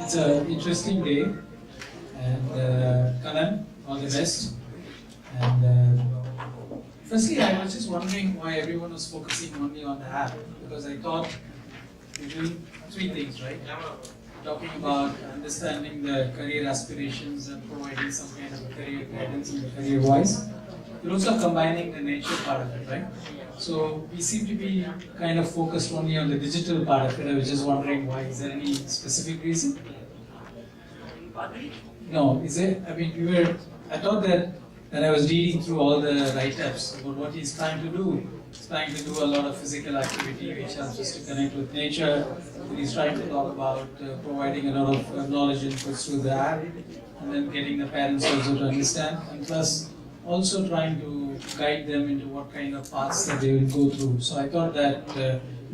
It's an interesting day, and Kanan, all the best. And firstly, I was just wondering why everyone was focusing only on the app, because I thought we're doing three things, right? Talking about understanding the career aspirations and providing some kind of a career guidance in the career wise. We're also combining the nature part of it, right? So we seem to be kind of focused only on the digital part of it. I was just wondering why. Is there any specific reason? No, is it? I mean, I thought that I was reading through all the write-ups about what he's trying to do. He's trying to do a lot of physical activity which helps us to connect with nature. And he's trying to talk about providing a lot of knowledge inputs through the app, and then getting the parents also to understand, and plus also trying to guide them into what kind of paths that they will go through. So I thought that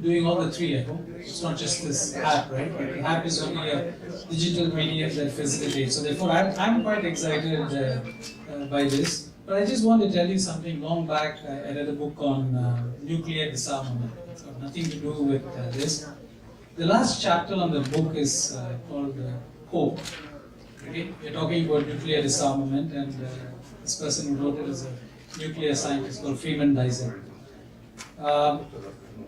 doing all the three, I hope it's not just this app, right? The app is only a digital medium that facilitates. So therefore, I'm quite excited by this. But I just want to tell you something. Long back, I read a book on nuclear disarmament. It's got nothing to do with this. The last chapter on the book is called Hope. Okay? We're talking about nuclear disarmament, and this person who wrote it is a nuclear scientist called Freeman Dyson.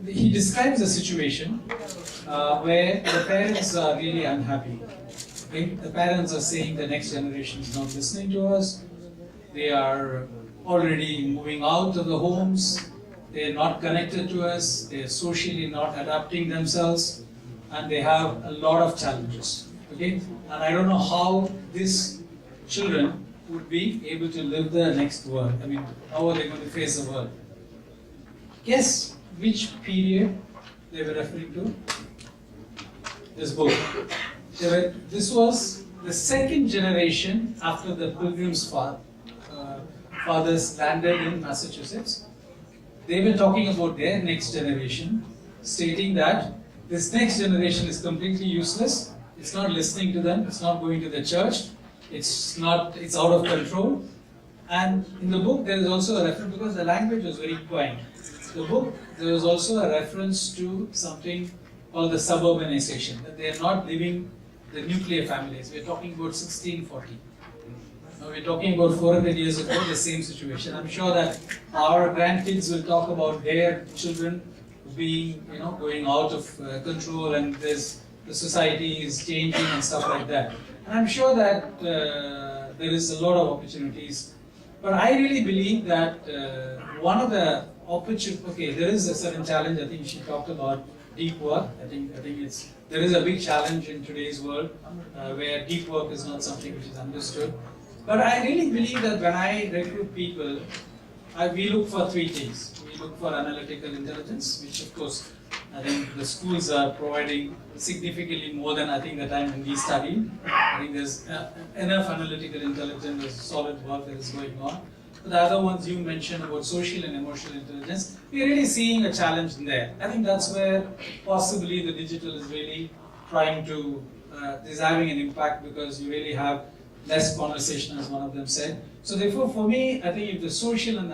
He describes a situation where the parents are really unhappy. Okay? The parents are saying the next generation is not listening to us. They are already moving out of the homes. They are not connected to us. They are socially not adapting themselves, and they have a lot of challenges. Okay? And I don't know how these children would be able to live the next world. I mean, how are they going to face the world? Guess which period they were referring to? This book. This was the second generation after the Pilgrims' fathers landed in Massachusetts. They were talking about their next generation, stating that this next generation is completely useless. It's not listening to them. It's not going to the church. It's out of control. And in the book, there is also a reference, because the language was very quaint. The book, there was also a reference to something called the suburbanization, that they are not living the nuclear families. We're talking about 1640. Now we're talking about 400 years ago, the same situation. I'm sure that our grandkids will talk about their children being, going out of control, and the society is changing and stuff like that. And I'm sure that there is a lot of opportunities. But I really believe that one of the there is a certain challenge. I think she talked about deep work. I think there is a big challenge in today's world where deep work is not something which is understood. But I really believe that when I recruit people, we look for three things. We look for analytical intelligence, which of course I think the schools are providing significantly more than I think the time when we studied. I think there's enough analytical intelligence, there's solid work that is going on. The other ones you mentioned about social and emotional intelligence, we're really seeing a challenge in there. I think that's where possibly the digital is really trying to, is having an impact, because you really have less conversation, as one of them said. So therefore, for me, I think if the social and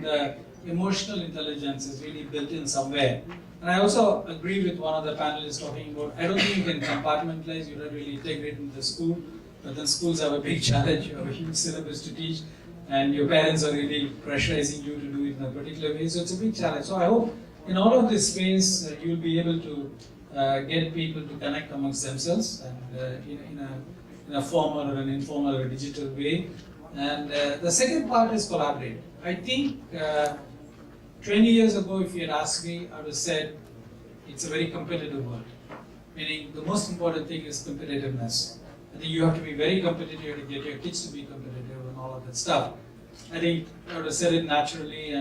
the emotional intelligence is really built in somewhere. And I also agree with one of the panelists talking about, I don't think you can compartmentalize, you don't really integrate into the school, but then schools have a big challenge, you have a huge syllabus to teach, and your parents are really pressurizing you to do it in a particular way, so it's a big challenge. So I hope in all of this space, you'll be able to get people to connect amongst themselves, and in a formal or an informal or a digital way. And the second part is collaborate. I think 20 years ago, if you had asked me, I would have said it's a very competitive world. Meaning the most important thing is competitiveness. I think you have to be very competitive, you have to get your kids to be competitive and all of that stuff. I think I would have said it naturally,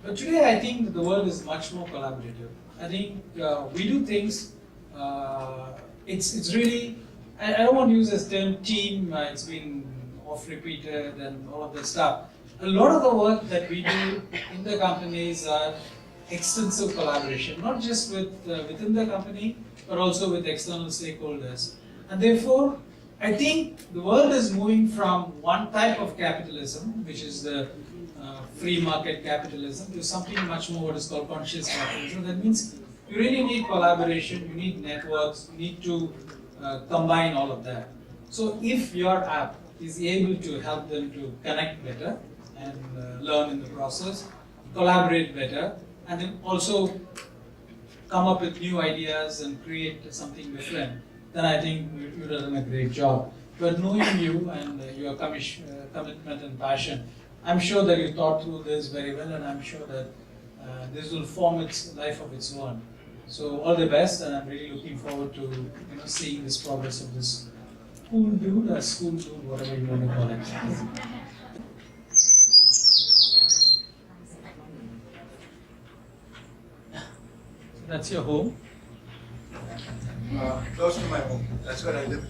but today I think the world is much more collaborative. I think we do things, it's really, I don't want to use this term team, it's been oft-repeated and all of that stuff. A lot of the work that we do in the companies are extensive collaboration, not just within the company, but also with external stakeholders. And therefore, I think the world is moving from one type of capitalism, which is the free market capitalism to something much more what is called conscious capitalism. That means you really need collaboration, you need networks, you need to combine all of that. So if your app is able to help them to connect better and learn in the process, collaborate better, and then also come up with new ideas and create something different, then I think you've done a great job. But knowing you and your commitment and passion, I'm sure that you thought through this very well, and I'm sure that this will form its life of its own. So all the best, and I'm really looking forward to seeing this progress of this school dude, or school dude, whatever you want to call it. So that's your home. Close to my home. That's where I live.